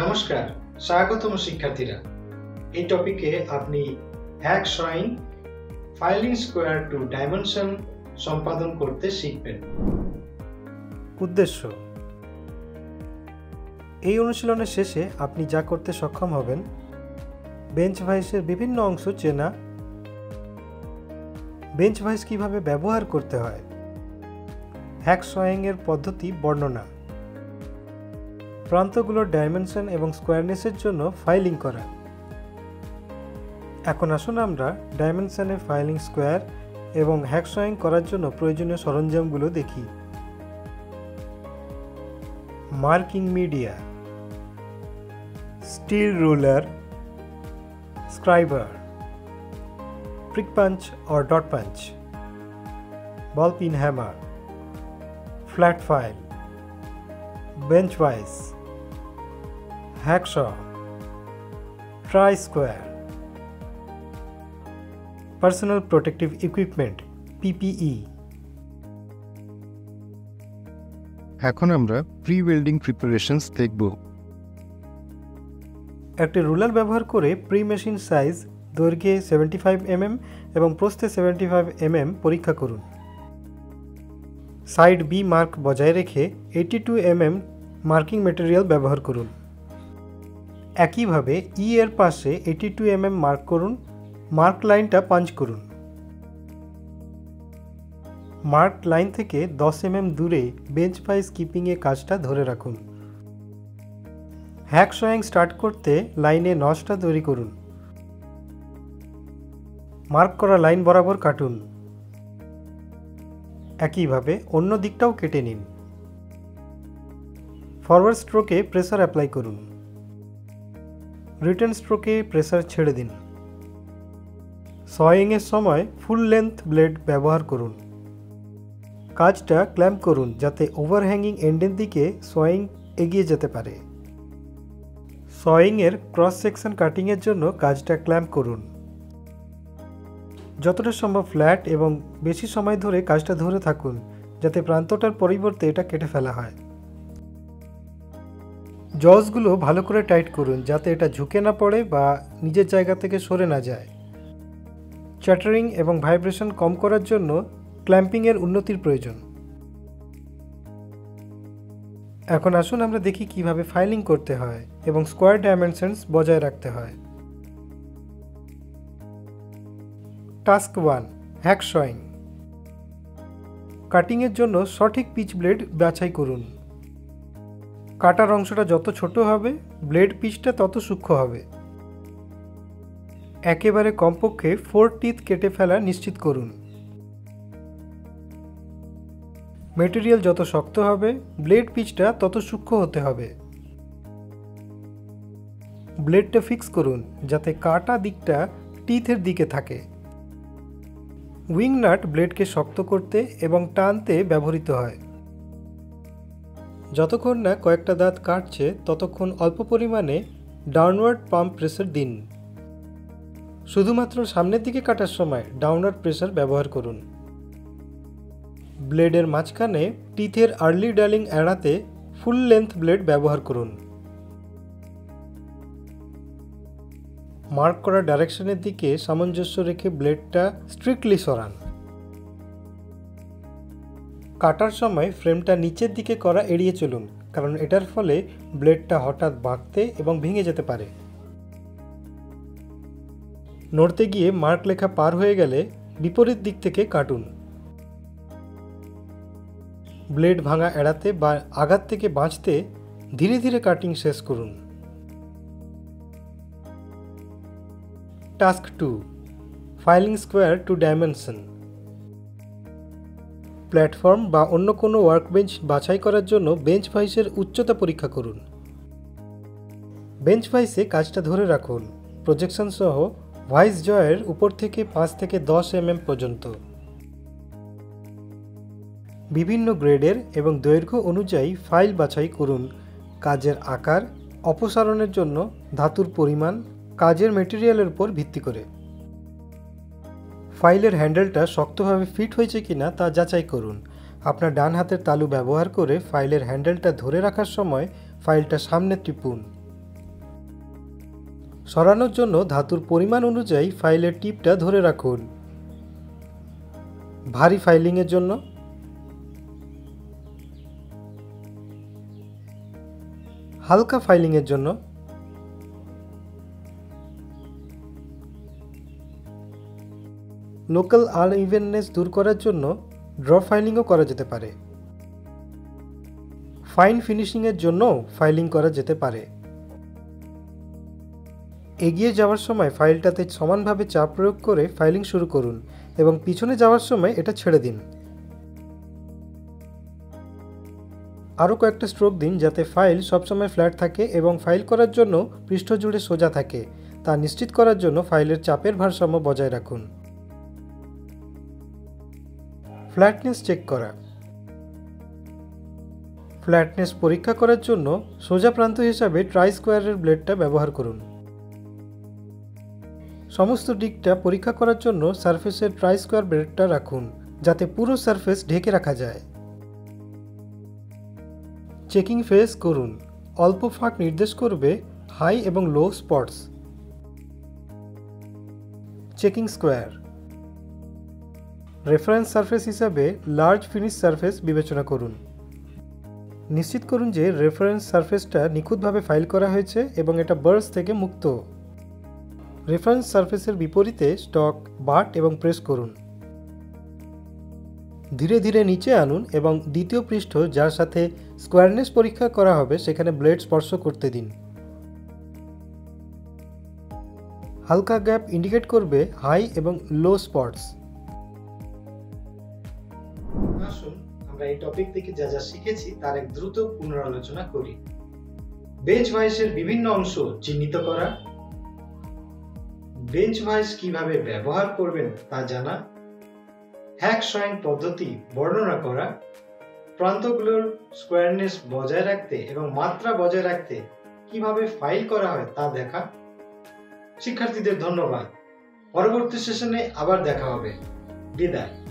নমস্কার, স্বাগতম শিক্ষার্থীরা। এই টপিকে আপনি হ্যাকসয়িং ফাইলিং স্কোয়ার টু ডাইমেনশন সম্পাদন করতে শিখবেন। উদ্দেশ্য: এই অনুশীলনের শেষে আপনি যা করতে সক্ষম হবেন: বেঞ্চ ভাইসের বিভিন্ন অংশ চেনা, বেঞ্চ ভাইস কিভাবে ব্যবহার করতে হয়, হ্যাকসয়িং এর পদ্ধতি বর্ণনা, প্রান্তগুলোর ডাইমেনশন এবং স্কোয়ারনেসের জন্য ফাইলিং করা। এখন আসুন আমরা ডাইমেনশনে ফাইলিং স্কোয়ার এবং হ্যাকসয়িং করার জন্য প্রয়োজনীয় সরঞ্জামগুলো দেখি। Marking media, steel ruler, scriber, prick punch or dot punch, ball peen hammer, flat file, bench vise, hacksaw, tri-square, personal protective equipment PPE। এখন আমরা প্রি ওয়েল্ডিং প্রিপারেশনস দেখব। একটি রুলার ব্যবহার করে প্রি মেশিন সাইজ দৈর্ঘ্যে 75 mm এবং প্রস্থে 75 mm পরীক্ষা করুন। সাইড বি মার্ক বজায় রেখে 82 mm মার্কিং ম্যাটেরিয়াল ব্যবহার করুন। একইভাবে ই এর পাশে 82 mm মার্ক করুন। মার্ক লাইনটা পাঞ্চ করুন। মার্ক লাইন থেকে 10 mm দূরে বেঞ্চ ভাইস কিপিংয়ে কাজটা ধরে রাখুন। হ্যাকসয়িং স্টার্ট করতে লাইনে নচটা তৈরি করুন। মার্ক করা লাইন বরাবর কাটুন। একইভাবে অন্য দিকটাও কেটে নিন। ফরওয়ার্ড স্ট্রোকে প্রেসার অ্যাপ্লাই করুন। রিটার্ন স্ট্রোকে প্রেসার ছেড়ে দিন। সয়িংয়ের সময় ফুল লেন্থ ব্লেড ব্যবহার করুন। কাজটা ক্ল্যাম্প করুন যাতে ওভারহ্যাঙ্গিং এন্ডের দিকে সয়িং এগিয়ে যেতে পারে। সয়িংয়ের ক্রস সেকশন কাটিংয়ের জন্য কাজটা ক্ল্যাম্প করুন। যতটা সম্ভব ফ্ল্যাট এবং বেশি সময় ধরে কাজটা ধরে থাকুন যাতে প্রান্তটার পরিবর্তে এটা কেটে ফেলা হয়। জজগুলো ভালো করে টাইট করুন যাতে এটা ঝুঁকে না পড়ে বা নিজের জায়গা থেকে সরে না যায়। চ্যাটারিং এবং ভাইব্রেশন কম করার জন্য ক্ল্যাম্পিংয়ের উন্নতির প্রয়োজন। এখন আসুন আমরা দেখি কিভাবে ফাইলিং করতে হয় এবং স্কোয়ার ডাইমেনশনস বজায় রাখতে হয়। টাস্ক 1: হ্যাকসয়িং। কাটিংয়ের জন্য সঠিক পিচ ব্লেড বাছাই করুন। কাটার অংশটা যত ছোট হবে ব্লেড পিচটা তত সূক্ষ্ম হবে। একেবারে কমপক্ষে 4 টিথ কেটে ফেলা নিশ্চিত করুন। মেটেরিয়াল যত শক্ত হবে ব্লেড পিচটা তত সূক্ষ্ম হতে হবে। ব্লেডটা ফিক্স করুন যাতে কাটা দিকটা টিথের দিকে থাকে। উইং নাট ব্লেডকে শক্ত করতে এবং টানতে ব্যবহৃত হয়। যতক্ষণ না কয়েকটা দাঁত কাটছে ততক্ষণ অল্প পরিমাণে ডাউনওয়ার্ড পাম্প প্রেসার দিন। শুধুমাত্র সামনের দিকে কাটার সময় ডাউনওয়ার্ড প্রেসার ব্যবহার করুন। ব্লেডের মাঝখানে টিথের আর্লি ডালিং এড়াতে ফুল লেন্থ ব্লেড ব্যবহার করুন। মার্ক করা ডাইরেকশনের দিকে সামঞ্জস্য রেখে ব্লেডটা স্ট্রিক্টলি সরান। কাটার সময় ফ্রেমটা নিচের দিকে করা এড়িয়ে চলুন, কারণ এটার ফলে ব্লেডটা হঠাৎ বাঁকতে এবং ভেঙে যেতে পারে। নড়তে গিয়ে মার্ক লেখা পার হয়ে গেলে বিপরীত দিক থেকে কাটুন। ব্লেড ভাঙা এড়াতে বা আঘাত থেকে বাঁচতে ধীরে ধীরে কাটিং শেষ করুন। Task 2: filing square to dimension. Platform বা অন্য কোনো ওয়ার্কবেঞ্চ বাছাই করার জন্য বেঞ্চ ভাইসের উচ্চতা পরীক্ষা করুন। বেঞ্চ ভাইসে কাজটা ধরে রাখুন প্রজেকশন সহ ভাইস জয়ের উপর থেকে 5 থেকে 10 mm পর্যন্ত। বিভিন্ন গ্রেডের এবং দৈর্ঘ্য অনুযায়ী ফাইল বাছাই করুন। কাজের আকার, অপসারণের জন্য ধাতুর পরিমাণ, কাজের মেটেরিয়ালের উপর ভিত্তি করে। ফাইলের হ্যান্ডেলটা শক্তভাবে ফিট হয়েছে কিনা তা যাচাই করুন। আপনার ডান হাতের তালু ব্যবহার করে ফাইলের হ্যান্ডেলটা ধরে রাখার সময় ফাইলটা সামনে টিপুন। সরানোর জন্য ধাতুর পরিমাণ অনুযায়ী ফাইলের টিপটা ধরে রাখুন। ভারী ফাইলিংয়ের জন্য হালকা ফাইলিংয়ের জন্য লোকাল আনইভেননেস দূর করার জন্য ড্র ফাইলিংও করা যেতে পারে। ফাইন ফিনিশিংয়ের জন্য ফাইলিং করা যেতে পারে। এগিয়ে যাওয়ার সময় ফাইলটাতে সমানভাবে চাপ প্রয়োগ করে ফাইলিং শুরু করুন এবং পিছনে যাওয়ার সময় এটা ছেড়ে দিন। আরও কয়েকটা স্ট্রোক দিন যাতে ফাইল সবসময় ফ্ল্যাট থাকে এবং ফাইল করার জন্য পৃষ্ঠ জুড়ে সোজা থাকে তা নিশ্চিত করার জন্য ফাইলের চাপের ভারসাম্য বজায় রাখুন। ফ্ল্যাটনেস চেক করা। ফ্ল্যাটনেস পরীক্ষা করার জন্য সোজা প্রান্ত হিসাবে ট্রাই স্কোয়ারের ব্লেডটা ব্যবহার করুন। সমস্ত দিকটা পরীক্ষা করার জন্য সারফেসের ট্রাই স্কোয়ার ব্লেডটা রাখুন যাতে পুরো সারফেস ঢেকে রাখা যায়। চেকিং ফেস করুন। অল্প ফাঁক নির্দেশ করবে হাই এবং low spots. Checking square. Reference surface হিসাবে লার্জ ফিনিশ সারফেস বিবেচনা করুন। নিশ্চিত করুন যে রেফারেন্স সারফেসটা নিখুঁতভাবে ফাইল করা হয়েছে এবং এটা বার্স থেকে মুক্ত। রেফারেন্স সারফেসের বিপরীতে স্টক বাট এবং প্রেস করুন। ধীরে ধীরে নিচে আনুন এবং দ্বিতীয় পৃষ্ঠ যার সাথে স্কোয়ারনেস পরীক্ষা করা হবে সেখানে ব্লেড স্পর্শ করতে দিন। হালকা গ্যাপ ইন্ডিকেট করবে হাই এবং লো স্পটস। আসুন আমরা এই টপিক থেকে যা যা শিখেছি তার এক দ্রুত পুনরালোচনা করি। বেঞ্চ ভাইসের বিভিন্ন অংশ চিহ্নিত করা, বেঞ্চ ভাইস কিভাবে ব্যবহার করবেন তা জানা, হ্যাক সয়ং পদ্ধতি বর্ণনা করা, প্রান্তগুলোর স্কোয়ারনেস বজায় রাখতে এবং মাত্রা বজায় রাখতে কিভাবে ফাইল করা হয় তা দেখা। শিক্ষার্থীদের ধন্যবাদ। পরবর্তী সেশনে আবার দেখা হবে। বিদায়।